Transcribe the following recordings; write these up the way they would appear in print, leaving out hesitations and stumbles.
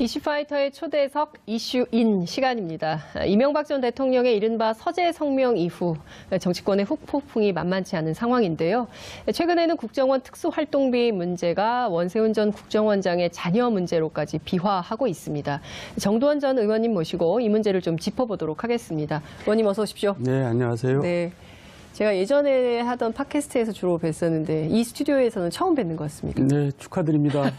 이슈파이터의 초대석 이슈인 시간입니다. 이명박 전 대통령의 이른바 서재 성명 이후 정치권의 후폭풍이 만만치 않은 상황인데요. 최근에는 국정원 특수활동비 문제가 원세훈 전 국정원장의 자녀 문제로까지 비화하고 있습니다. 정두원 전 의원님 모시고 이 문제를 좀 짚어보도록 하겠습니다. 의원님 어서 오십시오. 네, 안녕하세요. 네. 제가 예전에 하던 팟캐스트에서 주로 뵀었는데 이 스튜디오에서는 처음 뵙는 것 같습니다. 네, 축하드립니다.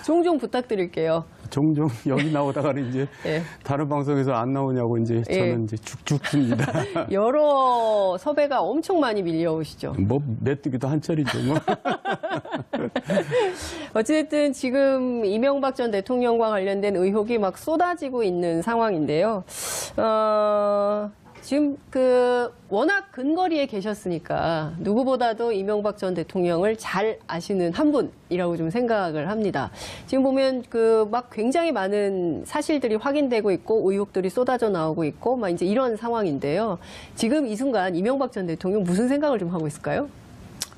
종종 부탁드릴게요. 종종 여기 나오다가는 이제 네. 다른 방송에서 안 나오냐고 이제 저는 이제 죽습니다. 여러 섭외가 엄청 많이 밀려오시죠. 뭐 메뚜기도 한철이죠. 뭐. 어쨌든 지금 이명박 전 대통령과 관련된 의혹이 막 쏟아지고 있는 상황인데요. 지금 워낙 근거리에 계셨으니까 누구보다도 이명박 전 대통령을 잘 아시는 한 분이라고 좀 생각을 합니다. 지금 보면 막 굉장히 많은 사실들이 확인되고 있고 의혹들이 쏟아져 나오고 있고 막 이제 이런 상황인데요. 지금 이 순간 이명박 전 대통령 무슨 생각을 좀 하고 있을까요?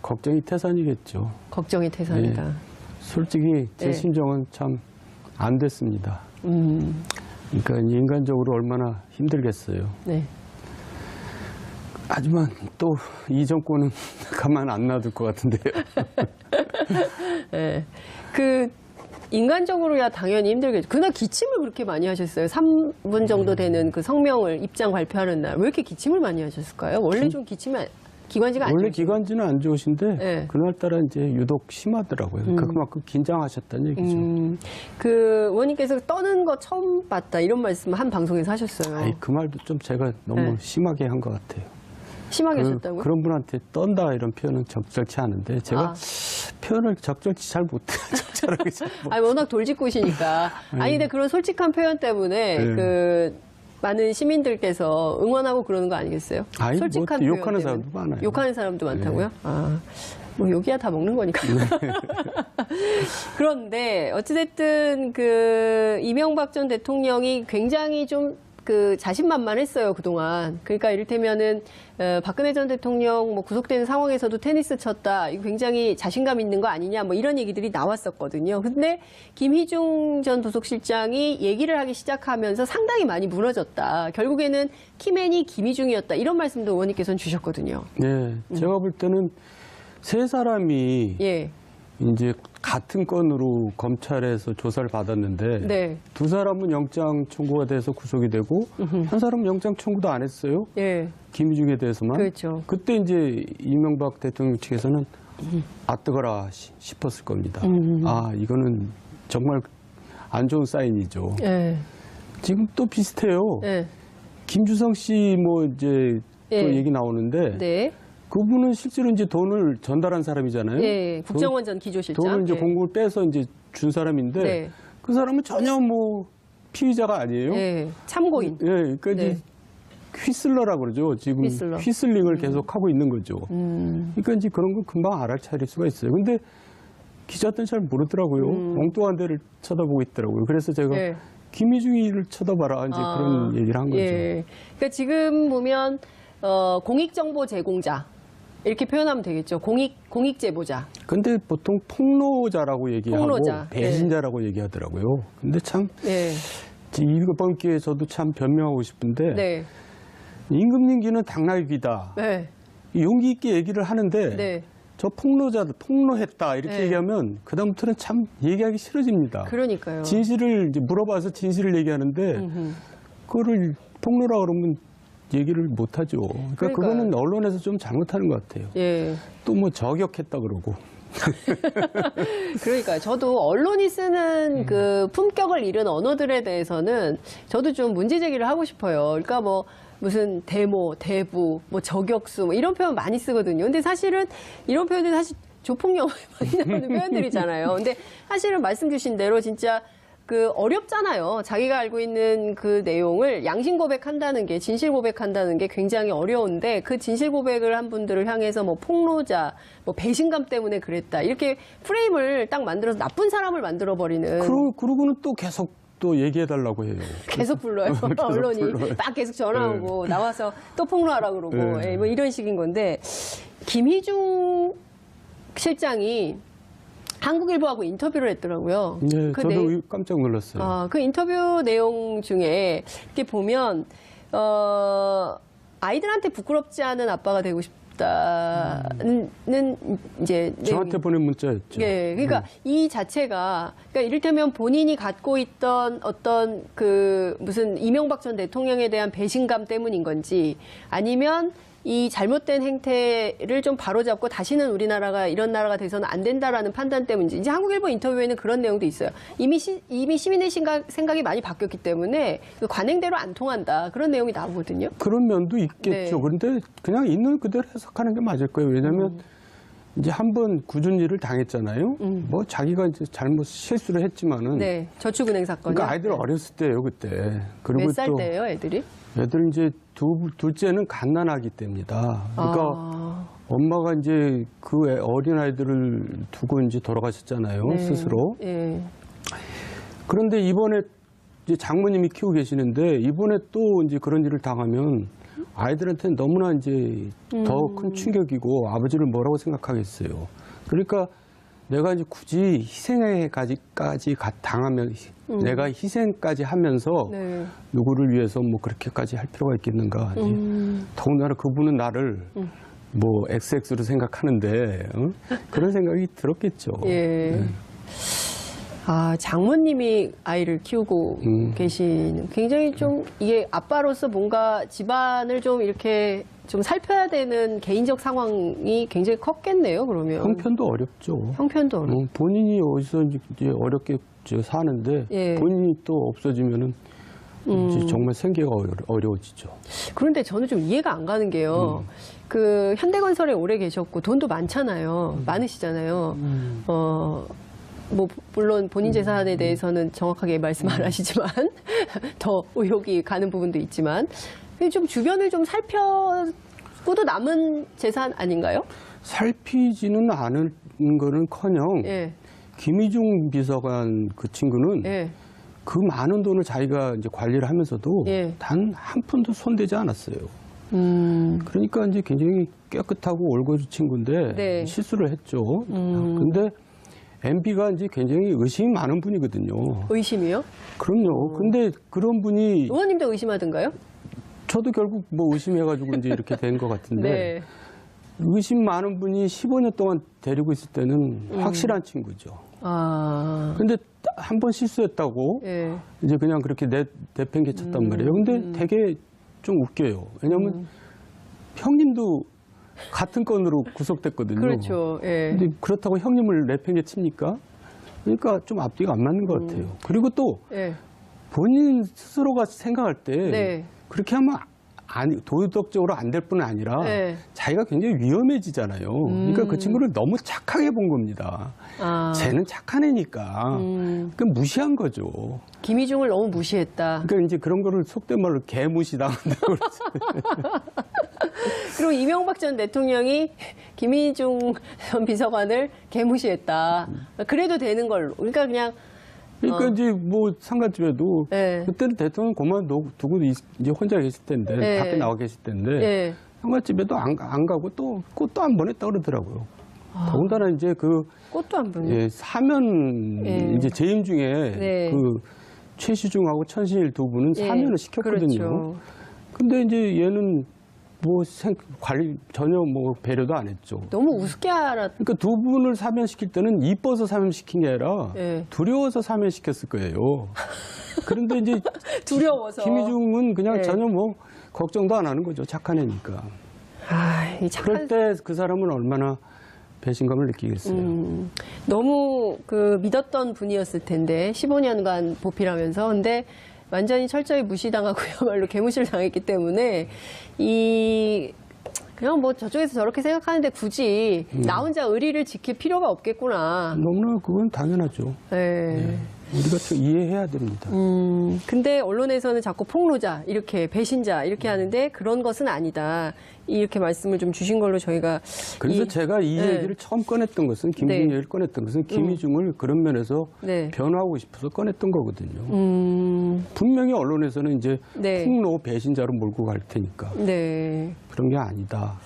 걱정이 태산이겠죠. 걱정이 태산이다. 네. 솔직히 제 네. 심정은 참 안 됐습니다. 그러니까 인간적으로 얼마나 힘들겠어요. 네. 하지만 또 이 정권은 가만 안 놔둘 것 같은데요. 네. 인간적으로야 당연히 힘들겠죠. 그날 기침을 그렇게 많이 하셨어요. 3분 정도 되는 그 성명을 입장 발표하는 날. 왜 이렇게 기침을 많이 하셨을까요? 원래 좀 기침이 기관지가 안 원래 좋으시죠? 기관지는 안 좋으신데 네. 그날따라 이제 유독 심하더라고요. 그만큼 긴장하셨다는 얘기죠. 의원님께서 떠는 거 처음 봤다 이런 말씀 한 방송에서 하셨어요. 아이, 그 말도 좀 제가 너무 네. 심하게 한 것 같아요. 심하게 하셨다고요? 그런 분한테 떤다 이런 표현은 적절치 않은데 제가 표현을 적절치 잘 못해요. 적절하게 잘 못. 아니, 워낙 돌직구시니까. 아니, 근데 그런 솔직한 표현 때문에 네. 많은 시민들께서 응원하고 그러는 거 아니겠어요? 아니, 솔직한 뭐, 표현 욕하는 때문에. 사람도 많아요. 욕하는 사람도 많다고요? 네. 뭐 욕이야 다 먹는 거니까. 그런데 어찌됐든 이명박 전 대통령이 굉장히 좀 자신만만했어요, 그동안. 그러니까 이를테면은, 박근혜 전 대통령 구속되는 상황에서도 테니스 쳤다. 이거 굉장히 자신감 있는 거 아니냐. 뭐 이런 얘기들이 나왔었거든요. 근데 김희중 전 도속실장이 얘기를 하기 시작하면서 상당히 많이 무너졌다. 결국에는 키맨이 김희중이었다. 이런 말씀도 의원님께서는 주셨거든요. 네, 제가 볼 때는 세 사람이 예. 이제 같은 건으로 검찰에서 조사를 받았는데 네. 두 사람은 영장 청구가 돼서 구속이 되고 한 사람은 영장 청구도 안 했어요. 예. 김희중에 대해서만. 그렇죠. 그때 이제 이명박 대통령 측에서는 아 뜨거라 싶었을 겁니다. 아 이거는 정말 안 좋은 사인이죠. 예. 지금 또 비슷해요. 예. 김주성 씨 뭐 이제 또 예. 얘기 나오는데 네. 그분은 실제로 이제 돈을 전달한 사람이잖아요. 예. 국정원 전 기조실장. 돈을 이제 예. 공금을 빼서 이제 준 사람인데 네. 그 사람은 전혀 뭐 피의자가 아니에요. 예. 참고인. 예, 그러니까 네. 이제 휘슬러라 그러죠. 지금 휘슬러. 휘슬링을 계속 하고 있는 거죠. 그러니까 이제 그런 걸 금방 알아차릴 수가 있어요. 근데 기자들은 잘 모르더라고요. 엉뚱한 데를 쳐다보고 있더라고요. 그래서 제가 예. 김희중이를 쳐다봐라 이제 그런 얘기를 한 거죠. 예. 그러니까 지금 보면 공익정보 제공자 이렇게 표현하면 되겠죠. 공익 제보자. 근데 보통 폭로자라고 얘기하고 폭로자. 배신자라고 얘기하더라고요. 근데 참 예. 이번 기회에 저도 참 변명하고 싶은데 네. 임금님기는 당나귀다. 네. 용기 있게 얘기를 하는데 네. 저 폭로자다, 폭로했다 이렇게 네. 얘기하면 그다음부터는 참 얘기하기 싫어집니다. 그러니까요. 진실을 이제 물어봐서 진실을 얘기하는데 그거를 폭로라 그러면 얘기를 못하죠. 그러니까 그거는 언론에서 좀 잘못하는 것 같아요. 예. 또 뭐 저격했다 그러고. 그러니까요. 저도 언론이 쓰는 품격을 잃은 언어들에 대해서는 저도 좀 문제 제기를 하고 싶어요. 그러니까 무슨 데모, 대부, 저격수 이런 표현 많이 쓰거든요. 근데 사실은 이런 표현들이 사실 조폭영화에 많이 나오는 표현들이잖아요. 근데 사실은 말씀 주신 대로 진짜 어렵잖아요. 자기가 알고 있는 그 내용을 양심 고백한다는 게, 진실 고백한다는 게 굉장히 어려운데 그 진실 고백을 한 분들을 향해서 폭로자, 배신감 때문에 그랬다. 이렇게 프레임을 딱 만들어서 나쁜 사람을 만들어버리는. 그러고는 또 계속 또 얘기해달라고 해요. 계속 불러요. 언론이 불러요. 막 계속 전화오고 나와서 또 폭로하라고 그러고 네. 이런 식인 건데 김희중 실장이 한국일보하고 인터뷰를 했더라고요. 네, 그 저도 깜짝 놀랐어요. 그 인터뷰 내용 중에 이렇게 보면 아이들한테 부끄럽지 않은 아빠가 되고 싶다는 이제 저한테 보낸 문자였죠. 네, 그러니까 이 자체가 그러니까 이를테면 본인이 갖고 있던 어떤 그 무슨 이명박 전 대통령에 대한 배신감 때문인 건지 아니면 이 잘못된 행태를 좀 바로잡고 다시는 우리나라가 이런 나라가 돼서는 안 된다라는 판단 때문인지 이제 한국일보 인터뷰에는 그런 내용도 있어요. 이미 시민의 생각이 많이 바뀌었기 때문에 관행대로 안 통한다 그런 내용이 나오거든요. 그런 면도 있겠죠. 네. 그런데 그냥 있는 그대로 해석하는 게 맞을 거예요. 왜냐하면 이제 한번 굳은 일을 당했잖아요. 뭐 자기가 이제 잘못 실수를 했지만은. 네, 저축은행 사건. 그러니까 아이들 어렸을 때예요 그때. 그리고 몇 살 또 때예요, 애들이? 애들 이제 둘째는 갓난아기 때입니다. 그러니까 엄마가 이제 그 어린 아이들을 두고 이제 돌아가셨잖아요 네. 스스로. 예. 그런데 이번에 이제 장모님이 키우고 계시는데 이번에 또 이제 그런 일을 당하면 아이들한테는 너무나 이제 더 큰 충격이고 아버지를 뭐라고 생각하겠어요. 그러니까 내가 이제 굳이 희생에까지 당하면 내가 희생까지 하면서 네. 누구를 위해서 뭐 그렇게까지 할 필요가 있겠는가. 더군다나 그분은 나를 뭐 XX로 생각하는데 그런 생각이 들었겠죠. 예. 네. 장모님이 아이를 키우고 계신 굉장히 좀 이게 아빠로서 뭔가 집안을 좀 이렇게 좀 살펴야 되는 개인적 상황이 굉장히 컸겠네요, 그러면. 형편도 어렵죠. 형편도 어렵고. 본인이 어디서 이제 어렵게 사는데 예. 본인이 또 없어지면은 이제 정말 생계가 어려워지죠. 그런데 저는 좀 이해가 안 가는 게요. 그 현대건설에 오래 계셨고 돈도 많잖아요. 많으시잖아요. 뭐 물론 본인 재산에 대해서는 정확하게 말씀 안 하시지만 더 의혹이 가는 부분도 있지만 좀 주변을 좀 살펴보도 남은 재산 아닌가요? 살피지는 않은 거는커녕 예. 김희중 비서관 그 친구는 예. 그 많은 돈을 자기가 이제 관리를 하면서도 예. 단 한 푼도 손대지 않았어요. 그러니까 이제 굉장히 깨끗하고 올고주 친구인데 네. 실수를 했죠. 근데 MB가 이제 굉장히 의심이 많은 분이거든요. 의심이요? 그럼요. 근데 그런 분이 의원님도 의심하던가요? 저도 결국 뭐 의심해가지고 이제 이렇게 된 것 같은데 네. 의심 많은 분이 15년 동안 데리고 있을 때는 확실한 친구죠. 근데 한 번 실수했다고 예. 이제 그냥 그렇게 내팽개쳤단 말이에요. 근데 되게 좀 웃겨요. 왜냐하면 형님도 같은 건으로 구속됐거든요. 그렇죠. 예. 근데 그렇다고 형님을 내팽개칩니까? 그러니까 좀 앞뒤가 안 맞는 것 같아요. 그리고 또 예. 본인 스스로가 생각할 때 네. 그렇게 하면 도덕적으로 안 될 뿐 아니라 네. 자기가 굉장히 위험해지잖아요. 그러니까 그 친구를 너무 착하게 본 겁니다. 쟤는 착한 애니까. 그러니까 무시한 거죠. 김희중을 너무 무시했다. 그러니까 이제 그런 거를 속된 말로 개무시당한다고 그러죠. 그리고 이명박 전 대통령이 김희중 전 비서관을 개무시했다. 그래도 되는 걸로. 그러니까 그냥 그러니까 이제 뭐 상가집에도 네. 그때는 대통령 그만두고 이제 혼자 계실 텐데 네. 밖에 나와 계실 텐데 예. 상가집에도 안 가고 또 꽃도 안 보냈다 그러더라고요. 더군다나 이제 그 꽃도 안 보내. 예, 사면 이제 재임 중에 네. 그 최시중하고 천신일 두 분은 사면을 시켰거든요. 그렇죠. 근데 이제 얘는 뭐 관리 전혀 뭐 배려도 안 했죠. 너무 우습게 알았. 그러니까 두 분을 사면시킬 때는 이뻐서 사면시킨 게 아니라 예. 두려워서 사면시켰을 거예요. 그런데 이제 두려워서. 김희중은 그냥 예. 전혀 뭐 걱정도 안 하는 거죠. 착한 애니까. 이 착한. 그럴 때 그 사람은 얼마나 배신감을 느끼겠어요. 너무 그 믿었던 분이었을 텐데 15년간 보필하면서 근데 완전히 철저히 무시당하고야말로 개무시를 당했기 때문에 그냥 뭐 저쪽에서 저렇게 생각하는데 굳이 나 혼자 의리를 지킬 필요가 없겠구나. 너무나 그건 당연하죠. 네. 우리가 좀 이해해야 됩니다. 근데 언론에서는 자꾸 폭로자, 이렇게 배신자 이렇게 하는데 그런 것은 아니다. 이렇게 말씀을 좀 주신 걸로 저희가 그래서 제가 이 네. 얘기를 처음 꺼냈던 것은 김희중 네. 얘기를 꺼냈던 것은 김희중을 그런 면에서 네. 변호하고 싶어서 꺼냈던 거거든요. 분명히 언론에서는 이제 네. 폭로 배신자로 몰고 갈 테니까 네. 그런 게 아니다.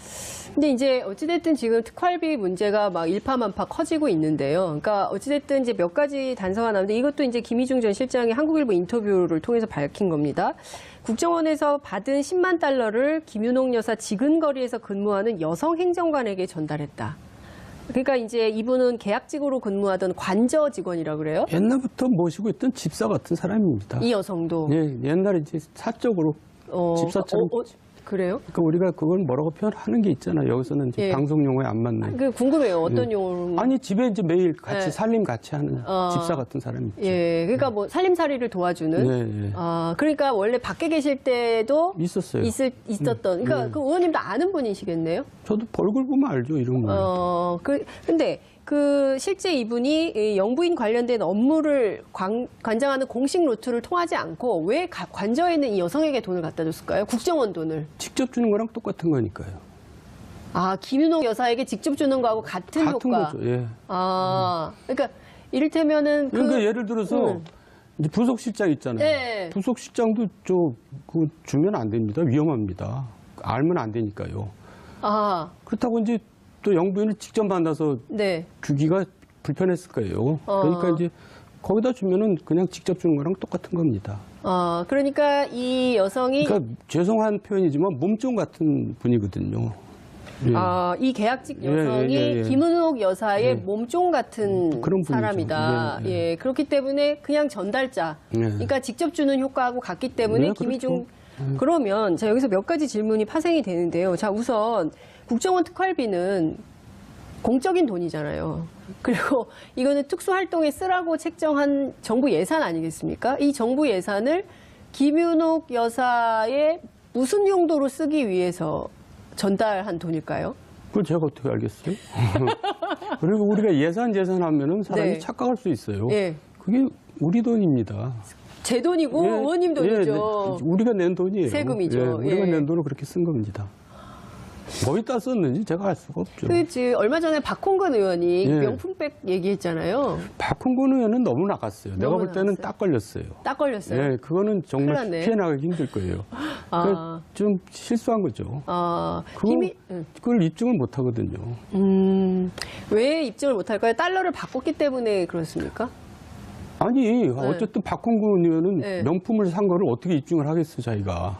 근데 이제 어찌됐든 지금 특활비 문제가 막 일파만파 커지고 있는데요. 그러니까 어찌됐든 이제 몇 가지 단서가 나오는데 이것도 이제 김희중 전 실장이 한국일보 인터뷰를 통해서 밝힌 겁니다. 국정원에서 받은 10만 달러를 김윤옥 여사 지근거리에서 근무하는 여성 행정관에게 전달했다. 그러니까 이제 이분은 계약직으로 근무하던 관저 직원이라고 그래요? 옛날부터 모시고 있던 집사 같은 사람입니다. 이 여성도. 예, 옛날에 이제 사적으로 집사처럼. 그래요? 그러니까 우리가 그걸 뭐라고 표현하는 게 있잖아요. 여기서는 이제 예. 방송 용어에 안 맞는. 그 궁금해요. 어떤 용어로? 아니 집에 이제 매일 같이 예. 살림 같이 하는 집사 같은 사람이 있죠. 예, 그러니까 뭐 살림살이를 도와주는. 예, 예. 아, 그러니까 원래 밖에 계실 때도 있었어요. 있었던. 그러니까 그 의원님도 아는 분이시겠네요. 저도 얼굴 보면 알죠, 이런 거. 근데 그 실제 이분이 이 영부인 관련된 업무를 관장하는 공식 루트를 통하지 않고 왜 관저에 있는 이 여성에게 돈을 갖다 줬을까요? 국정원 돈을. 직접 주는 거랑 똑같은 거니까요. 아, 김윤옥 여사에게 직접 주는 거하고 같은 효과. 거죠. 예. 아, 그러니까 이를테면은 그러니까 예를 들어서 이제 부속실장 있잖아요. 네. 부속실장도 그거 주면 안 됩니다. 위험합니다. 알면 안 되니까요. 아, 그렇다고 이제 또 영부인을 직접 만나서 네. 주기가 불편했을 거예요. 그러니까 이제 거기다 주면은 그냥 직접 주는 거랑 똑같은 겁니다. 그러니까 이 여성이 그러니까 죄송한 표현이지만 몸종 같은 분이거든요. 예. 이 계약직 예, 여성이 예, 예. 김은옥 여사의 예. 몸종 같은 그런 분이죠. 사람이다. 예, 예, 그렇기 때문에 그냥 전달자. 예. 그러니까 직접 주는 효과하고 같기 때문에 네, 김희중. 그렇죠. 그러면 자 여기서 몇 가지 질문이 파생이 되는데요. 자 우선 국정원 특활비는 공적인 돈이잖아요. 그리고 이거는 특수활동에 쓰라고 책정한 정부 예산 아니겠습니까? 이 정부 예산을 김윤옥 여사의 무슨 용도로 쓰기 위해서 전달한 돈일까요? 그걸 제가 어떻게 알겠어요? 그리고 우리가 예산하면은 사람이 네. 착각할 수 있어요. 예. 그게 우리 돈입니다. 제 돈이고 예, 의원님 돈이죠. 예, 우리가 낸 돈이에요. 세금이죠. 예, 우리가 예. 낸 돈으로 그렇게 쓴 겁니다. 어디다 썼는지 제가 알 수가 없죠. 그렇지. 얼마 전에 박홍근 의원이 예. 명품백 얘기했잖아요. 박홍근 의원은 너무 나갔어요. 내가 너무 볼 때는 나갔어요? 딱 걸렸어요. 딱 걸렸어요. 예, 그거는 정말 큰일 났네. 피해 나가기 힘들 거예요. 아. 좀 실수한 거죠. 그걸 입증을 못 하거든요. 왜 입증을 못할까요? 달러를 바꿨기 때문에 그렇습니까? 아니, 어쨌든 박홍근 의원은 네. 명품을 산 거를 어떻게 입증을 하겠어, 자기가.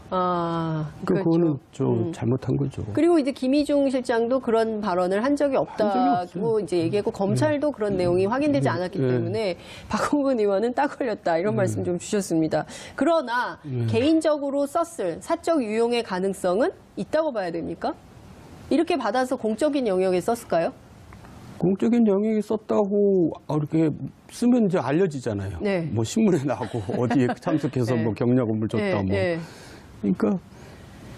그렇죠. 그거는 좀 잘못한 거죠. 그리고 이제 김희중 실장도 그런 발언을 한 적이 적이 없다고 없어요. 이제 얘기했고 검찰도 그런 내용이 확인되지 않았기 네. 때문에 박홍근 의원은 딱 걸렸다 이런 말씀 좀 주셨습니다. 그러나 개인적으로 썼을 사적 유용의 가능성은 있다고 봐야 됩니까? 이렇게 받아서 공적인 영역에 썼을까요? 공적인 영역에 썼다고 이렇게 쓰면 이제 알려지잖아요. 네. 뭐 신문에 나고 어디에 참석해서 네. 뭐 경력금을 줬다 예, 뭐. 예. 그러니까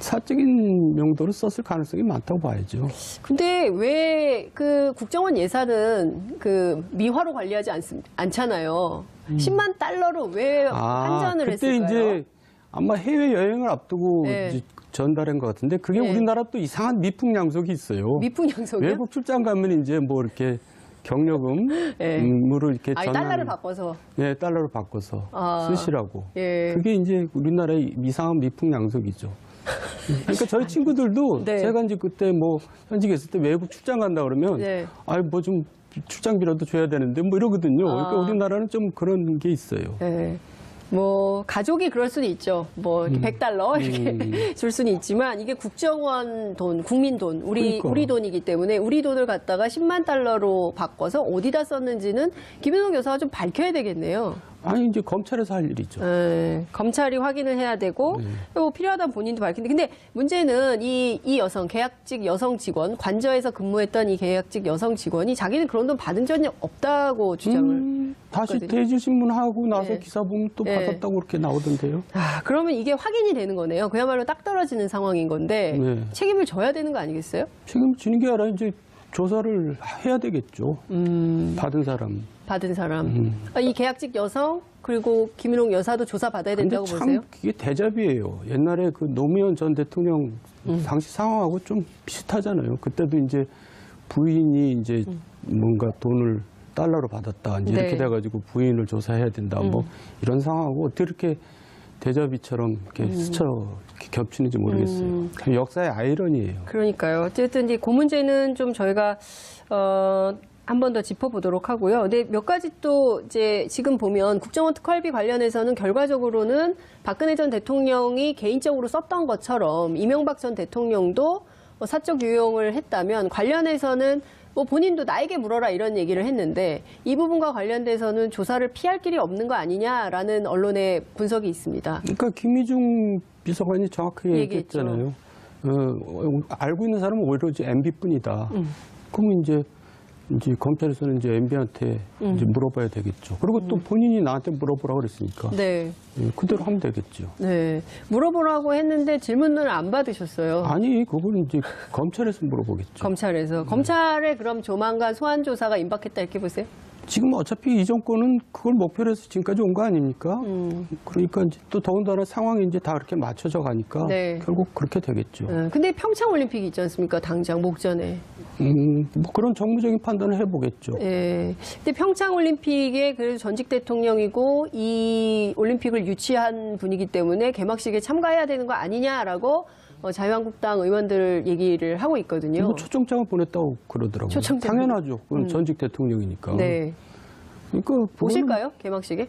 사적인 용도로 썼을 가능성이 많다고 봐야죠. 근데 왜 그 국정원 예산은 그 미화로 관리하지 않잖아요. 10만 달러로 왜 환전을 그때 했을까요? 이제 아마 해외 여행을 앞두고 네. 이제 전달한 것 같은데 그게 네. 우리나라 또 이상한 미풍양속이 있어요. 미풍양속이요? 외국 출장 가면 이제 뭐 이렇게 네. 경력금으로 이렇게 달러를 바꿔서. 네, 달러로 바꿔서 쓰시라고. 예. 그게 이제 우리나라의 이상한 미풍양속이죠. 그러니까 저희 친구들도 네. 제가 이제 그때 뭐 현직에 있을 때 외국 출장 간다 그러면 네. 뭐 좀 출장비라도 줘야 되는데 뭐 이러거든요. 그러니까 우리나라는 좀 그런 게 있어요. 네. 뭐 가족이 그럴 수도 있죠. 뭐 100달러 이렇게 줄 수는 있지만 이게 국정원 돈, 국민 돈, 그러니까. 우리 돈이기 때문에 우리 돈을 갖다가 10만 달러로 바꿔서 어디다 썼는지는 김윤옥 여사가 좀 밝혀야 되겠네요. 아니 이제 검찰에서 할 일이죠. 네, 검찰이 확인을 해야 되고 또 필요하다면 본인도 밝히는데 근데 문제는 이 여성 계약직 여성 직원 관저에서 근무했던 이 계약직 여성 직원이 자기는 그런 돈 받은 적이 없다고 주장을 다시 했거든요. 대질신문 하고 나서 네. 기사 보면 또 네. 받았다고 그렇게 나오던데요. 그러면 이게 확인이 되는 거네요. 그야말로 딱 떨어지는 상황인 건데 네. 책임을 져야 되는 거 아니겠어요? 지금 지는 게 아니라 이제 조사를 해야 되겠죠. 받은 사람. 받은 사람. 이 계약직 여성 그리고 김윤옥 여사도 조사 받아야 근데 된다고 참 보세요? 이게 대잡이에요. 옛날에 그 노무현 전 대통령 당시 상황하고 좀 비슷하잖아요. 그때도 이제 부인이 이제 뭔가 돈을 달러로 받았다. 이제 네. 이렇게 돼가지고 부인을 조사해야 된다. 뭐 이런 상황하고 어떻게 이렇게 대자비처럼 이렇게 스쳐 이렇게 겹치는지 모르겠어요. 역사의 아이러니예요. 그러니까요. 어쨌든 이제 그 문제는 좀 저희가 한 번 더 짚어보도록 하고요. 근데 몇 가지 또 이제 지금 보면 국정원 특활비 관련해서는 결과적으로는 박근혜 전 대통령이 개인적으로 썼던 것처럼 이명박 전 대통령도 사적 유용을 했다면 관련해서는 뭐 본인도 나에게 물어라 이런 얘기를 했는데 이 부분과 관련돼서는 조사를 피할 길이 없는 거 아니냐라는 언론의 분석이 있습니다. 그러니까 김희중 비서관이 정확하게 얘기했죠. 얘기했잖아요. 알고 있는 사람은 오히려 이제 MB뿐이다. 그러면 이제 검찰에서는 이제 MB한테 이제 물어봐야 되겠죠. 그리고 또 본인이 나한테 물어보라 그랬으니까. 네. 그대로 하면 되겠죠. 네. 물어보라고 했는데 질문을 안 받으셨어요. 아니, 그거는 이제 검찰에서 물어보겠죠. 검찰에서. 검찰에 그럼 조만간 소환 조사가 임박했다 이렇게 보세요? 지금 어차피 이 정권은 그걸 목표로 해서 지금까지 온 거 아닙니까? 그러니까 이제 또 더군다나 상황이 이제 다 그렇게 맞춰져 가니까 네. 결국 그렇게 되겠죠. 근데 평창 올림픽이 있지 않습니까? 당장 목전에. 뭐 그런 정무적인 판단을 해보겠죠. 예. 근데 평창 올림픽에 그래도 전직 대통령이고 이 올림픽을 유치한 분이기 때문에 개막식에 참가해야 되는 거 아니냐라고 자유한국당 의원들 얘기를 하고 있거든요. 뭐 초청장을 보냈다고 그러더라고요. 초청장. 당연하죠. 그건 전직 대통령이니까. 네. 그러니까 보실까요? 개막식에?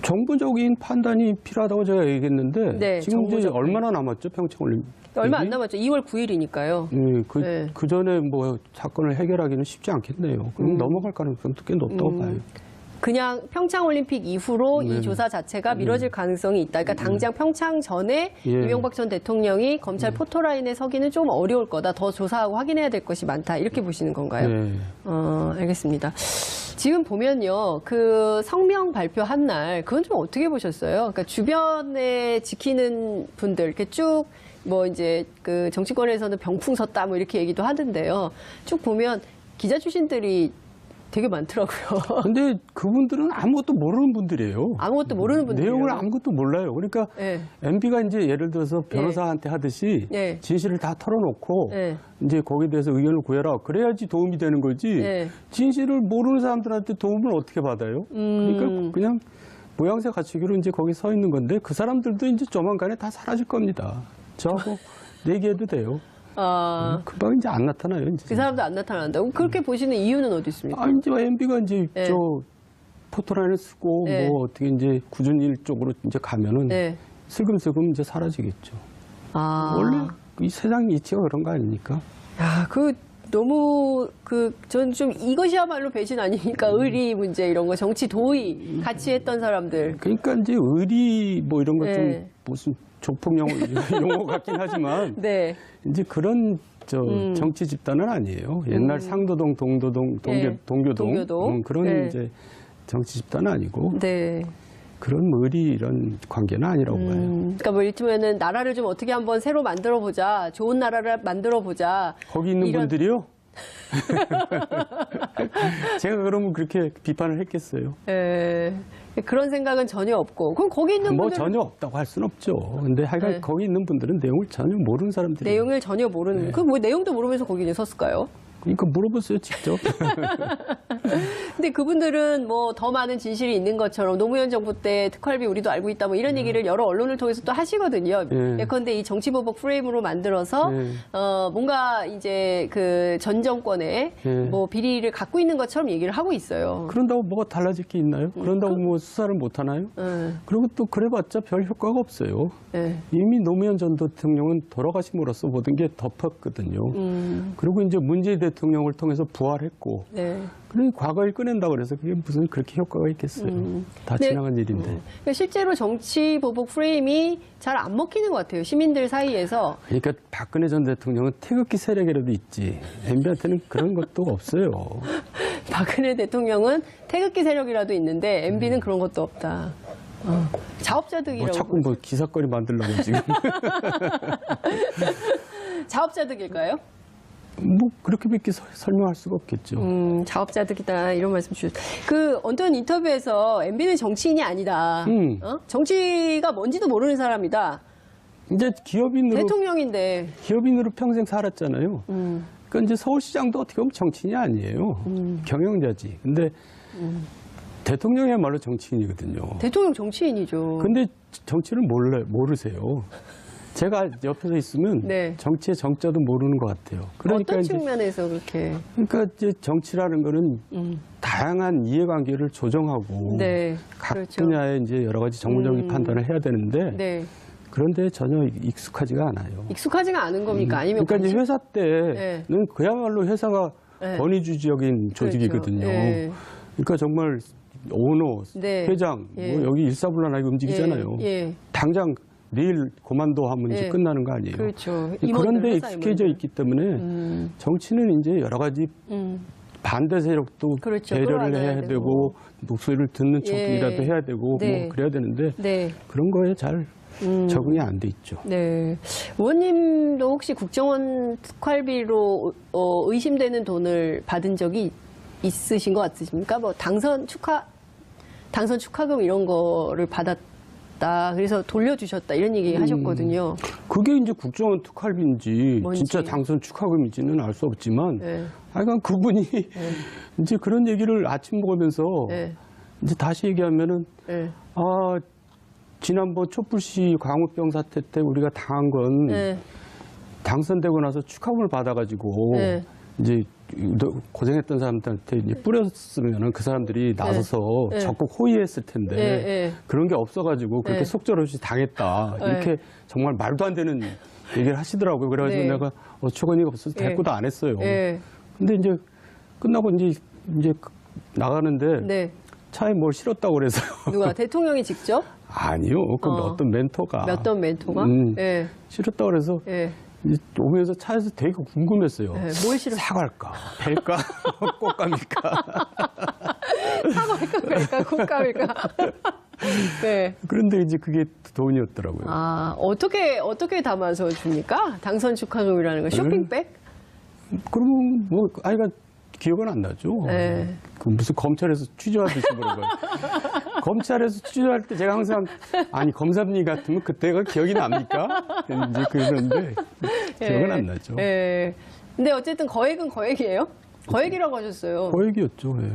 정부적인 판단이 필요하다고 제가 얘기했는데 네, 지금 이제 정부적. 얼마나 남았죠? 평창 올림픽. 얼마 안 남았죠. 2월 9일이니까요. 네, 네. 그 전에 뭐 사건을 해결하기는 쉽지 않겠네요. 그럼 넘어갈 가능성도 꽤 높다고 봐요. 그냥 평창 올림픽 이후로 네. 이 조사 자체가 미뤄질 가능성이 있다. 그러니까 당장 평창 전에 예. 이명박 전 대통령이 검찰 포토라인에 서기는 좀 어려울 거다. 더 조사하고 확인해야 될 것이 많다. 이렇게 보시는 건가요? 네. 알겠습니다. 지금 보면요, 그 성명 발표한 날, 그건 좀 어떻게 보셨어요? 그러니까 주변에 지키는 분들, 이렇게 쭉, 뭐 이제 그 정치권에서는 병풍 섰다, 뭐 이렇게 얘기도 하던데요. 쭉 보면 기자 출신들이 되게 많더라고요. 근데 그분들은 아무것도 모르는 분들이에요. 아무것도 모르는 분들이에요. 내용을 아무것도 몰라요. 그러니까 네. MB가 이제 예를 들어서 변호사한테 하듯이 네. 진실을 다 털어놓고 네. 이제 거기에 대해서 의견을 구해라. 그래야지 도움이 되는 거지. 네. 진실을 모르는 사람들한테 도움을 어떻게 받아요? 그러니까 그냥 모양새 갖추기로 이제 거기 서 있는 건데 그 사람들도 이제 조만간에 다 사라질 겁니다. 저하고 얘기해도 돼요. 금방 이제 안 나타나요. 이제. 그 사람도 안 나타난다고? 그렇게 보시는 이유는 어디 있습니까? 이제 MB가 이제 네. 저 포토라인을 쓰고 네. 뭐 어떻게 이제 굳은 일 쪽으로 이제 가면은 네. 슬금슬금 이제 사라지겠죠. 원래 이 세상 이치가 그런 거 아닙니까? 야, 너무 전 좀 이것이야말로 배신 아니니까 의리 문제 이런 거 정치 도의 같이 했던 사람들. 그러니까 이제 의리 뭐 이런 것 좀 네. 무슨 조폭 용어 같긴 하지만 네. 이제 그런 정치 집단은 아니에요. 옛날 상도동, 동도동, 네. 동교동. 그런 네. 이제 정치 집단은 아니고 네. 그런 의리 이런 관계는 아니라고 봐요. 그러니까 뭐 이를테면은 나라를 좀 어떻게 한번 새로 만들어 보자. 좋은 나라를 만들어 보자. 거기 있는 분들이요? 제가 그러면 그렇게 비판을 했겠어요. 그런 생각은 전혀 없고. 그럼 거기 있는 뭐 분들은 전혀 없다고 할 수는 없죠. 근데 하여간 네. 거기 있는 분들은 내용을 전혀 모르는 사람들이에요. 내용을 전혀 모르는. 네. 그 뭐 내용도 모르면서 거기 이제 섰을까요? 그러니까 물어보세요, 직접. 근데 그분들은 뭐 더 많은 진실이 있는 것처럼 노무현 정부 때 특활비 우리도 알고 있다 뭐 이런 얘기를 여러 언론을 통해서 또 하시거든요. 네. 예컨대 이 정치보복 프레임으로 만들어서 네. 뭔가 이제 그 전 정권에 네. 뭐 비리를 갖고 있는 것처럼 얘기를 하고 있어요. 그런다고 뭐가 달라질 게 있나요? 그런다고 뭐 수사를 못 하나요? 그리고 또 그래봤자 별 효과가 없어요. 네. 이미 노무현 전 대통령은 돌아가심으로써 모든 게 덮었거든요. 그리고 이제 문재인 대통령을 통해서 부활했고, 네. 그러니 과거를 꺼낸다고 그래서 그게 무슨 그렇게 효과가 있겠어요. 다 네. 지나간 일인데. 그러니까 실제로 정치 보복 프레임이 잘 안 먹히는 것 같아요. 시민들 사이에서. 그러니까 박근혜 전 대통령은 태극기 세력이라도 있지. MB한테는 그런 것도 없어요. 박근혜 대통령은 태극기 세력이라도 있는데 MB는 그런 것도 없다. 자업자득이라고. 뭐 자꾸 뭐 기사거리 만들려고 지금. 자업자득일까요? 뭐 그렇게밖에 설명할 수가 없겠죠. 자업자득이다 이런 말씀 주셨어요. 그 어떤 인터뷰에서 MB는 정치인이 아니다. 정치가 뭔지도 모르는 사람이다. 이제 대통령인데. 기업인으로 평생 살았잖아요. 그러니까 이제 서울시장도 어떻게 보면 정치인이 아니에요. 경영자지. 근데 대통령이야말로 정치인이거든요. 대통령 정치인이죠. 근데 정치를 모르세요. 제가 옆에서 있으면 네. 정치의 정자도 모르는 것 같아요. 그러니까 어떤 이제, 측면에서 그렇게? 그러니까 이제 정치라는 거는 다양한 이해관계를 조정하고 네, 각 그렇죠. 분야에 이제 여러 가지 정무적인 판단을 해야 되는데 네. 그런데 전혀 익숙하지가 않아요. 익숙하지가 않은 겁니까? 아니면 그러니까 이제 회사 때는 네. 그야말로 회사가 네. 권위주의적인 조직이거든요. 그렇죠. 네. 그러니까 정말 오너, 네. 회장, 예. 뭐 여기 일사불란하게 움직이잖아요. 예, 예. 당장 내일 고만도 하면 이제 예. 끝나는 거 아니에요. 그렇죠. 그런데 임원들, 회사 익숙해져 임원들. 있기 때문에 정치는 이제 여러 가지 반대 세력도 그렇죠. 배려를 끌어안아야 해야 되고 목소리를 듣는 척이라도 예. 해야 되고 네. 뭐 그래야 되는데 네. 그런 거에 잘 적응이 안 돼 있죠. 네. 의원님도 혹시 국정원 특활비로 의심되는 돈을 받은 적이 있으신 것 같으십니까? 뭐 당선 축하금 이런 거를 받았다. 그래서 돌려주셨다. 이런 얘기 하셨거든요. 그게 이제 국정원 특활비인지 뭔지. 진짜 당선 축하금인지는 알 수 없지만 네. 하여간 그분이 이제 그런 얘기를 아침 먹으면서 네. 이제 다시 얘기하면은 네. 아 지난번 촛불시 광우병 사태 때 우리가 당한 건 네. 당선되고 나서 축하금을 받아가지고 네. 이제 고생했던 사람들한테 이제 뿌렸으면은 그 사람들이 나서서 네. 적극 호의했을 텐데 네. 네. 그런 게 없어가지고 그렇게 네. 속절없이 당했다 네. 이렇게 정말 말도 안 되는 얘기를 하시더라고요. 그래가지고 네. 내가 어처구니가 없어서 네. 대꾸도 안 했어요. 네. 근데 이제 끝나고 이제 나가는데 네. 차에 뭘 실었다고 그래서 누가 대통령이 직접? 아니요. 그 어떤 멘토가 어떤 멘토가? 네. 실었다고 그래서 네. 이제 오면서 차에서 되게 궁금했어요. 네. 뭘 실었어요? 사과일까? 벨까? 꽃감일까? 사과일까, 그럴까, 국감일까? 네. 그런데 이제 그게 돈이었더라고요. 아, 어떻게 담아서 줍니까? 당선 축하금이라는 거, 쇼핑백? 그러면 뭐 아이가 기억은 안 나죠. 네. 그 무슨 검찰에서 취조하듯이 그런 거. 검찰에서 취조할 때 제가 항상 아니 검사님 같으면 그때가 기억이 납니까? 이제 그러는데 기억은 안 나죠. 네. 근데 어쨌든 거액은 거액이에요? 거액이라고 하셨어요. 거액이었죠. 예.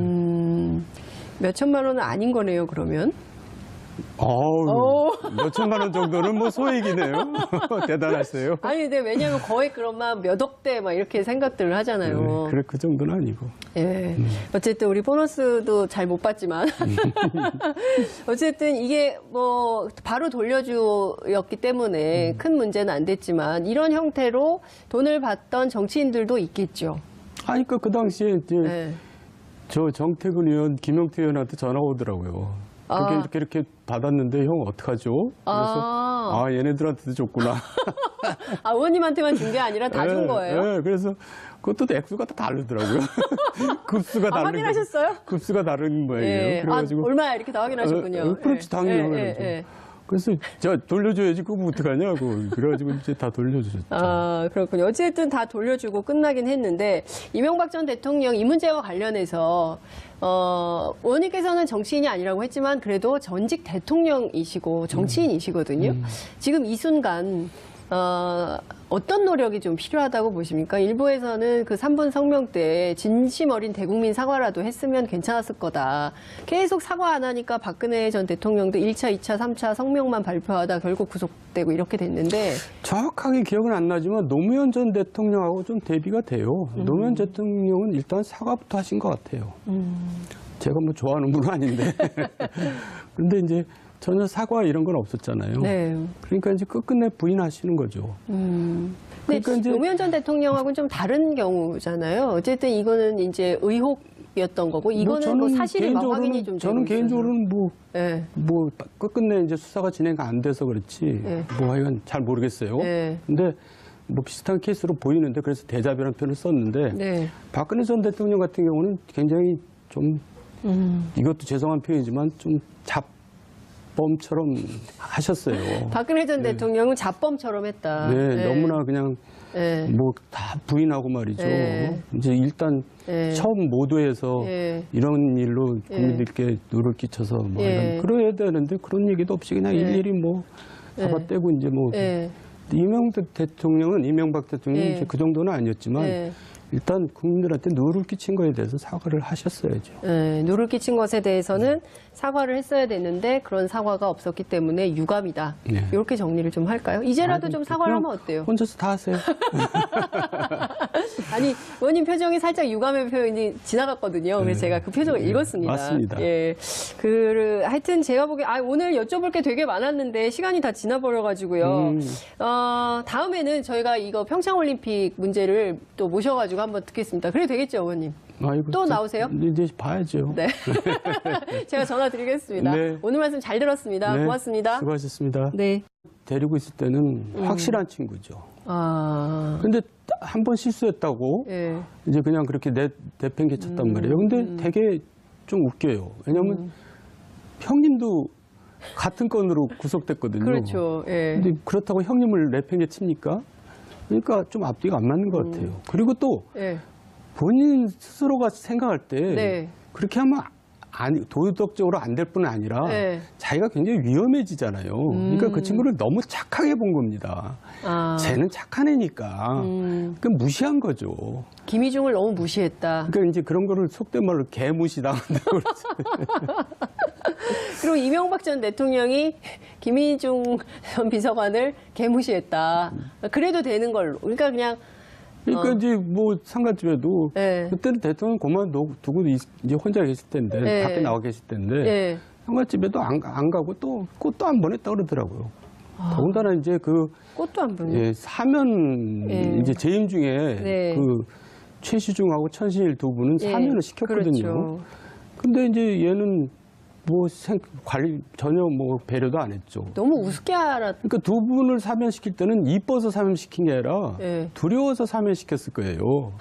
몇 천만 원은 아닌 거네요, 그러면. 몇 천만 원 정도는 뭐 소액이네요. 대단하세요. 아니, 근데 왜냐면 거액 그러면 몇 억대 막 이렇게 생각들을 하잖아요. 네, 그래, 그 정도는 아니고. 예. 어쨌든 우리 보너스도 잘 못 받지만. 어쨌든 이게 뭐 바로 돌려주었기 때문에 큰 문제는 안 됐지만 이런 형태로 돈을 받던 정치인들도 있겠죠. 아니, 그 당시에 이제 네. 저 정태근 의원, 김영태 의원한테 전화 오더라고요. 이렇게 받았는데 형 어떡하죠? 그래서 얘네들한테도 줬구나. 아, 의원님한테만 준 게 아니라 다 준 거예요? 네, 그래서 그것도 액수가 다 다르더라고요. 급수가 다른 확인하셨어요? 급수가 다른 모양이에요. 예. 그래가지고 얼마야 이렇게 다 확인하셨군요. 그렇지, 당연히. 그래서 제가 돌려줘야지 그거 어떡하냐고. 그래가지고 이제 다 돌려주셨죠. 아, 그렇군요. 어쨌든 다 돌려주고 끝나긴 했는데, 이명박 전 대통령 이 문제와 관련해서, 의원님께서는 정치인이 아니라고 했지만, 그래도 전직 대통령이시고 정치인이시거든요. 지금 이 순간, 어떤 노력이 좀 필요하다고 보십니까? 일부에서는 그 3분 성명 때 진심 어린 대국민 사과라도 했으면 괜찮았을 거다. 계속 사과 안 하니까 박근혜 전 대통령도 1차, 2차, 3차 성명만 발표하다 결국 구속되고 이렇게 됐는데. 정확하게 기억은 안 나지만 노무현 전 대통령하고 좀 대비가 돼요. 노무현 대통령은 일단 사과부터 하신 것 같아요. 제가 뭐 좋아하는 분은 아닌데. 그런데 이제 전혀 사과 이런 건 없었잖아요. 네. 그러니까 이제 끝끝내 부인하시는 거죠. 근데 그러니까 이제 노무현 전 대통령하고는 좀 다른 경우잖아요. 어쨌든 이거는 이제 의혹이었던 거고, 이거는 뭐 사실이 막 확인이 좀 되고 저는 개인적으로는 네. 뭐 끝끝내 이제 수사가 진행 안 돼서 그렇지. 네. 뭐 하여간 잘 모르겠어요. 네. 근데 뭐 비슷한 케이스로 보이는데 그래서 대자별한 표현을 썼는데 네. 박근혜 전 대통령 같은 경우는 굉장히 좀 이것도 죄송한 표현이지만 좀 잡범처럼 하셨어요. 박근혜 전 대통령은 잡범처럼 했다. 네, 너무나 그냥 네. 뭐 다 부인하고 말이죠. 네. 이제 일단 네. 처음 모두에서 네. 이런 일로 국민들께 누를 끼쳐서 뭐 네. 그래야 되는데 그런 얘기도 없이 그냥 네. 일일이 뭐 잡아떼고 이제 뭐 네. 이명박 대통령은 네. 이제 그 정도는 아니었지만 네. 일단 국민들한테 누를 끼친 거에 대해서 사과를 하셨어야죠. 네, 누를 끼친 것에 대해서는 사과를 했어야 됐는데 그런 사과가 없었기 때문에 유감이다. 네. 이렇게 정리를 좀 할까요? 이제라도 좀 사과를 그냥 하면 어때요? 혼자서 다 하세요. 아니, 의원님 표정이 살짝 유감의 표현이 지나갔거든요. 그래서 제가 그 표정을 읽었습니다. 맞습니다. 예. 하여튼 제가 보기에, 오늘 여쭤볼 게 되게 많았는데 시간이 다 지나버려가지고요. 다음에는 저희가 이거 평창올림픽 문제를 또 모셔가지고 한번 듣겠습니다. 그래도 되겠죠, 의원님? 아이고, 또 나오세요? 이제 봐야죠. 네. 제가 전화 드리겠습니다. 네. 오늘 말씀 잘 들었습니다. 네, 고맙습니다. 수고하셨습니다. 네. 데리고 있을 때는 확실한 친구죠. 근데 한 번 실수했다고 예. 이제 그냥 그렇게 내팽개쳤단 말이에요. 근데 되게 좀 웃겨요. 왜냐하면 형님도 같은 건으로 구속됐거든요. 그렇죠. 예. 근데 그렇다고 형님을 내팽개칩니까? 그러니까 좀 앞뒤가 안 맞는 것 같아요. 그리고 또 예. 본인 스스로가 생각할 때 네. 그렇게 하면 도덕적으로 안 될 뿐 아니라 네. 자기가 굉장히 위험해지잖아요. 그러니까 그 친구를 너무 착하게 본 겁니다. 쟤는 착한 애니까. 그러니까 무시한 거죠. 김희중을 너무 무시했다. 그러니까 이제 그런 거를 속된 말로 개무시당한다고 그러죠. 그리고 이명박 전 대통령이 김희중 전 비서관을 개무시했다. 그래도 되는 걸로. 그러니까 그냥 그러니까 이제 뭐 상가집에도 네. 그때는 대통령 그만두고 이제 혼자 계실 텐데 네. 밖에 나와 계실 텐데 네. 상가집에도 안 가고 또 꽃도 안 보냈다 그러더라고요. 더군다나 이제 그 꽃도 안 보내. 예, 사면 네. 이제 재임 중에 네. 그 최시중하고 천신일 두 분은 예, 사면을 시켰거든요. 그렇죠. 근데 이제 얘는 뭐 관리 전혀 뭐 배려도 안 했죠. 너무 우습게 알았. 그러니까 두 분을 사면시킬 때는 이뻐서 사면시킨 게 아니라 예. 두려워서 사면시켰을 거예요.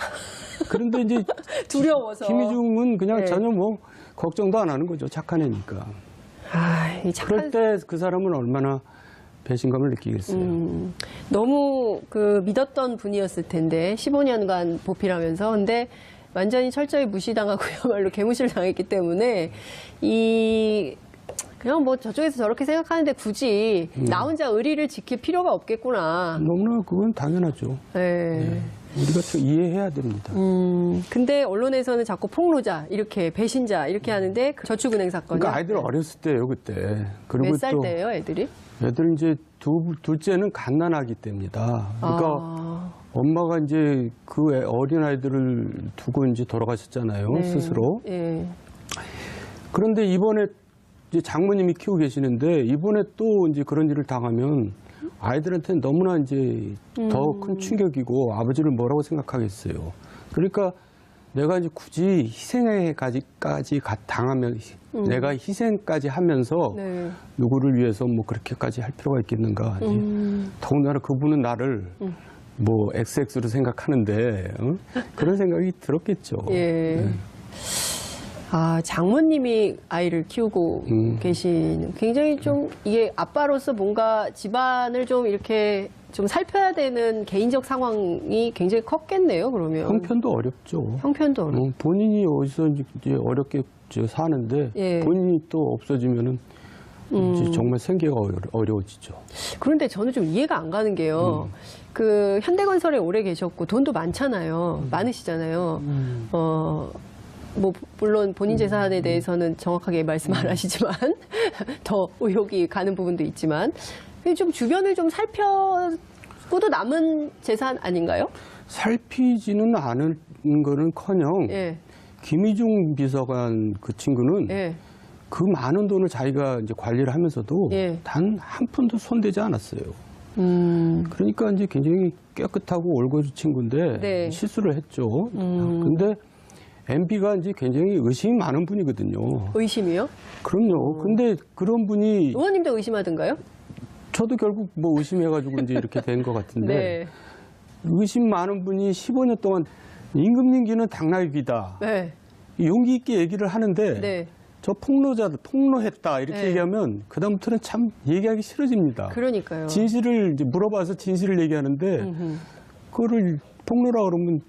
그런데 이제 두려워서. 김희중은 그냥 예. 전혀 뭐 걱정도 안 하는 거죠. 착한 애니까. 이 그럴 때 그 사람은 얼마나 배신감을 느끼겠어요. 너무 믿었던 분이었을 텐데 15년간 보필하면서 근데 완전히 철저히 무시당하고야말로 개무시를 당했기 때문에 그냥 뭐 저쪽에서 저렇게 생각하는데 굳이 나 혼자 의리를 지킬 필요가 없겠구나. 너무나 그건 당연하죠. 네. 우리가 좀 이해해야 됩니다. 근데 언론에서는 자꾸 폭로자 이렇게 배신자 이렇게 하는데 저축은행 사건이 그러니까 아이들 어렸을 때예요 그때. 그리고 몇 살 또 때예요, 애들이? 애들 이제 둘째는 갓난아기 때입니다. 그러니까 엄마가 이제 그 어린 아이들을 두고 이제 돌아가셨잖아요 네. 스스로. 예. 그런데 이번에 이제 장모님이 키우고 계시는데 이번에 또 이제 그런 일을 당하면 아이들한테는 너무나 이제 더 큰 충격이고 아버지를 뭐라고 생각하겠어요. 그러니까 내가 이제 굳이 희생에까지 당하면 내가 희생까지 하면서 네. 누구를 위해서 뭐 그렇게까지 할 필요가 있겠는가. 더군다나 그분은 나를 뭐 XX로 생각하는데 그런 생각이 들었겠죠. 예. 네. 장모님이 아이를 키우고 계신 굉장히 좀 이게 아빠로서 뭔가 집안을 좀 이렇게 좀 살펴야 되는 개인적 상황이 굉장히 컸겠네요, 그러면. 형편도 어렵죠. 형편도 어렵고. 본인이 어디서 이제 어렵게 사는데 예. 본인이 또 없어지면은 이제 정말 생계가 어려워지죠. 그런데 저는 좀 이해가 안 가는 게요. 그 현대건설에 오래 계셨고 돈도 많잖아요. 많으시잖아요. 뭐 물론 본인 재산에 대해서는 정확하게 말씀 안 하시지만 더 의혹이 가는 부분도 있지만 좀 주변을 좀 살펴보도 남은 재산 아닌가요? 살피지는 않은 거는커녕 예. 김희중 비서관 그 친구는 예. 그 많은 돈을 자기가 이제 관리를 하면서도 예. 단 한 푼도 손대지 않았어요. 그러니까 이제 굉장히 깨끗하고 올고주 친구인데 네. 실수를 했죠. 근데 MB가 이제 굉장히 의심이 많은 분이거든요. 의심이요? 그럼요. 근데 그런 분이 의원님도 의심하던가요? 저도 결국 뭐 의심해가지고 이제 이렇게 된 것 같은데 네. 의심 많은 분이 15년 동안 임금님기는 당나귀다. 네. 용기 있게 얘기를 하는데 네. 저 폭로했다 이렇게 네. 얘기하면 그다음부터는 참 얘기하기 싫어집니다. 그러니까요. 진실을 이제 물어봐서 진실을 얘기하는데 그거를 폭로라 그러면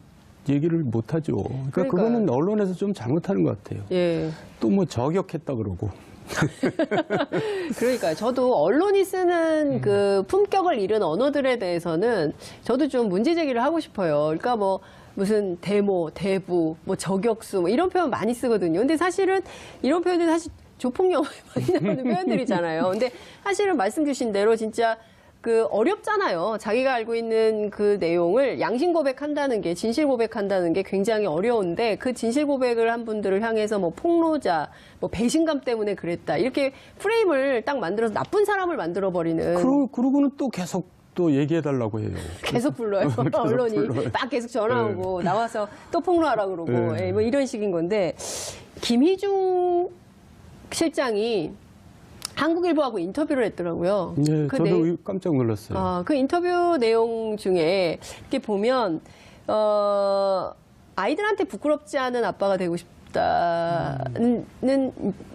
얘기를 못하죠. 그러니까 그러니까요. 그거는 언론에서 좀 잘못하는 것 같아요. 예. 또 뭐 저격했다 그러고. 그러니까요. 저도 언론이 쓰는 그 품격을 잃은 언어들에 대해서는 저도 좀 문제 제기를 하고 싶어요. 그러니까 뭐 무슨 데모, 대부, 뭐 저격수 뭐 이런 표현 많이 쓰거든요. 근데 사실은 이런 표현들이 사실 조폭영화에 많이 나오는 표현들이잖아요. 근데 사실은 말씀 주신 대로 진짜 그 어렵잖아요. 자기가 알고 있는 그 내용을 양심 고백한다는 게, 진실 고백한다는 게 굉장히 어려운데 그 진실 고백을 한 분들을 향해서 뭐 폭로자, 뭐 배신감 때문에 그랬다. 이렇게 프레임을 딱 만들어서 나쁜 사람을 만들어버리는. 그러고는 또 계속 또 얘기해달라고 해요. 계속 불러요. 언론이 불러요. 막 계속 전화 오고 나와서 또 폭로하라 그러고 네. 예, 뭐 이런 식인 건데 김희중 실장이 한국일보하고 인터뷰를 했더라고요. 네, 그 저도 깜짝 놀랐어요. 그 인터뷰 내용 중에 이렇게 보면 아이들한테 부끄럽지 않은 아빠가 되고 싶다는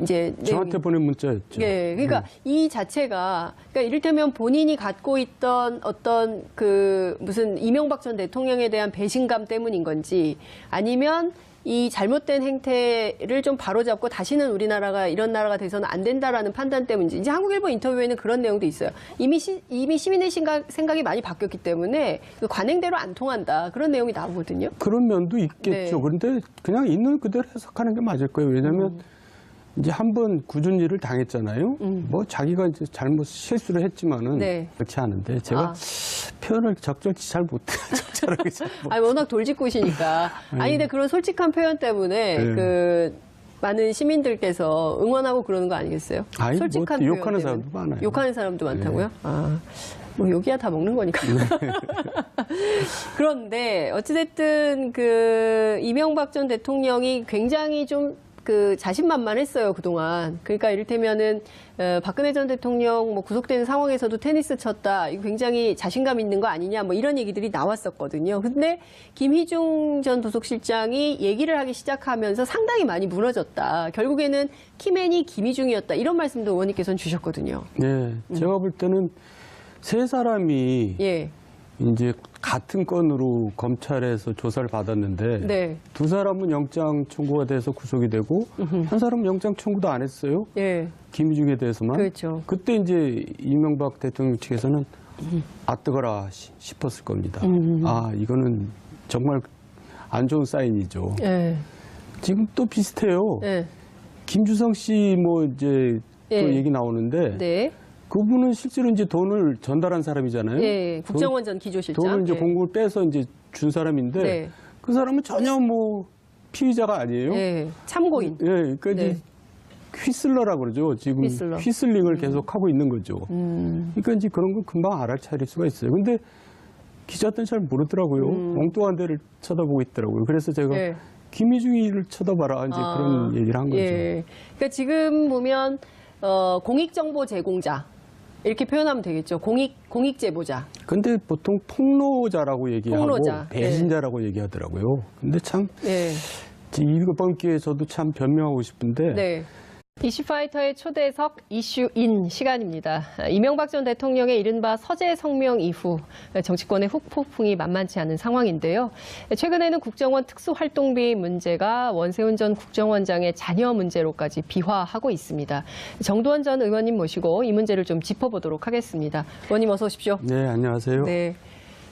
이제 저한테 내용이- 보낸 문자였죠. 예, 그러니까 이 자체가 그러니까 이를테면 본인이 갖고 있던 어떤 그 무슨 이명박 전 대통령에 대한 배신감 때문인 건지 아니면 이 잘못된 행태를 좀 바로잡고 다시는 우리나라가 이런 나라가 돼서는 안 된다라는 판단 때문인지 이제 한국일보 인터뷰에는 그런 내용도 있어요. 이미 시민의 생각이 많이 바뀌었기 때문에 그 관행대로 안 통한다 그런 내용이 나오거든요. 그런 면도 있겠죠. 네. 그런데 그냥 있는 그대로 해석하는 게 맞을 거예요. 왜냐하면 이제 한 번 굳은 일을 당했잖아요. 뭐 자기가 이제 잘못 실수를 했지만은 네. 그렇지 않은데 제가 표현을 적절히 잘 못해요. 적절하게 잘 못. 아니 워낙 돌직구시니까. 아니 근데 그런 솔직한 표현 때문에 네. 그 많은 시민들께서 응원하고 그러는 거 아니겠어요? 아니, 솔직한 뭐 표현 욕하는 때문에. 사람도 많아요. 욕하는 사람도 많다고요? 뭐 욕이야 다 먹는 거니까. 그런데 어찌됐든 그 이명박 전 대통령이 굉장히 좀 그 자신만만했어요 그동안. 그러니까 이를테면은 박근혜 전 대통령 뭐 구속되는 상황에서도 테니스 쳤다. 이거 굉장히 자신감 있는 거 아니냐 뭐 이런 얘기들이 나왔었거든요. 근데 김희중 전 도속실장이 얘기를 하기 시작하면서 상당히 많이 무너졌다. 결국에는 키맨이 김희중이었다. 이런 말씀도 의원님께서는 주셨거든요. 네, 제가 볼 때는 세 사람이 예. 이제 같은 건으로 검찰에서 조사를 받았는데 네. 두 사람은 영장 청구가 돼서 구속이 되고 한 사람은 영장 청구도 안 했어요. 예. 김희중에 대해서만. 그렇죠. 그때 이제 이명박 대통령 측에서는 아 뜨거라 싶었을 겁니다. 아 이거는 정말 안 좋은 사인이죠. 예. 지금 또 비슷해요. 예. 김주성 씨 뭐 이제 또 예. 얘기 나오는데 네. 그분은 실제로 이제 돈을 전달한 사람이잖아요. 예. 국정원 전 기조실장. 돈을 이제 예. 공금을 빼서 이제 준 사람인데 네. 그 사람은 전혀 뭐 피의자가 아니에요. 예. 참고인. 예, 그러니까 네. 이제 휘슬러라 그러죠. 지금 휘슬러. 휘슬링을 계속 하고 있는 거죠. 그러니까 이제 그런 건 금방 알아차릴 수가 있어요. 근데 기자들은 잘 모르더라고요. 엉뚱한 데를 쳐다보고 있더라고요. 그래서 제가 예. 김희중이를 쳐다봐라 이제 그런 얘기를 한 거죠. 예. 그러니까 지금 보면 공익정보 제공자 이렇게 표현하면 되겠죠. 공익 제보자. 근데 보통 폭로자라고 얘기하고 폭로자. 배신자라고 얘기하더라고요. 근데 참 네. 이번 기회에 저도 참 변명하고 싶은데 네. 이슈파이터의 초대석 이슈인 시간입니다. 이명박 전 대통령의 이른바 서재 성명 이후 정치권의 후폭풍이 만만치 않은 상황인데요. 최근에는 국정원 특수활동비 문제가 원세훈 전 국정원장의 자녀 문제로까지 비화하고 있습니다. 정두원 전 의원님 모시고 이 문제를 좀 짚어보도록 하겠습니다. 의원님 어서 오십시오. 네, 안녕하세요. 네.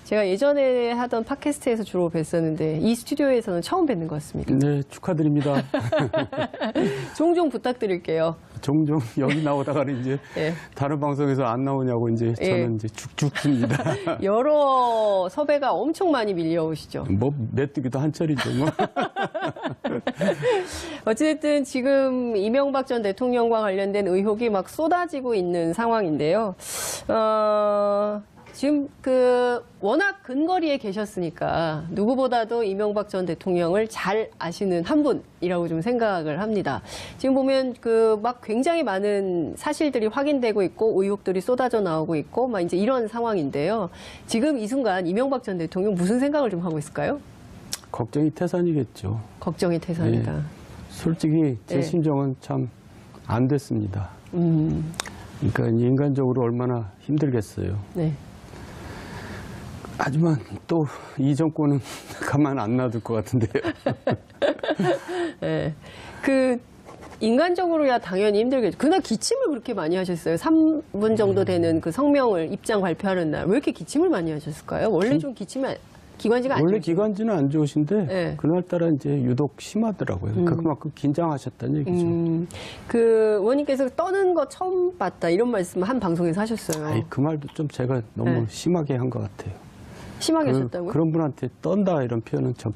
제가 예전에 하던 팟캐스트에서 주로 뵀었는데 이 스튜디오에서는 처음 뵙는 것 같습니다. 네, 축하드립니다. 종종 부탁드릴게요. 종종 여기 나오다가는 이제 예. 다른 방송에서 안 나오냐고 이제 저는 이제 죽습니다. 여러 섭외가 엄청 많이 밀려오시죠. 뭐 메뚜기도 한철이죠. 뭐. 어찌됐든 지금 이명박 전 대통령과 관련된 의혹이 막 쏟아지고 있는 상황인데요. 지금 워낙 근거리에 계셨으니까 누구보다도 이명박 전 대통령을 잘 아시는 한 분이라고 좀 생각을 합니다. 지금 보면 막 굉장히 많은 사실들이 확인되고 있고 의혹들이 쏟아져 나오고 있고 막 이제 이런 상황인데요. 지금 이 순간 이명박 전 대통령 무슨 생각을 좀 하고 있을까요? 걱정이 태산이겠죠. 걱정이 태산이다. 네. 솔직히 제 네. 심정은 참 안 됐습니다. 그러니까 인간적으로 얼마나 힘들겠어요. 네. 하지만 또 이 정권은 가만 안 놔둘 것 같은데요. 네. 인간적으로야 당연히 힘들겠죠. 그날 기침을 그렇게 많이 하셨어요. 3분 정도 되는 그 성명을 입장 발표하는 날. 왜 이렇게 기침을 많이 하셨을까요? 원래 좀 기침이 기관지가 안 원래 좋으세요? 기관지는 안 좋으신데 네. 그날따라 이제 유독 심하더라고요. 그러니까 그만큼 긴장하셨다는 얘기죠. 그 의원님께서 떠는 거 처음 봤다 이런 말씀 한 방송에서 하셨어요. 아이, 그 말도 좀 제가 너무 네. 심하게 한 것 같아요. 심하게 하셨다고요? 그런 분한테 떤다 이런 표현은 적절.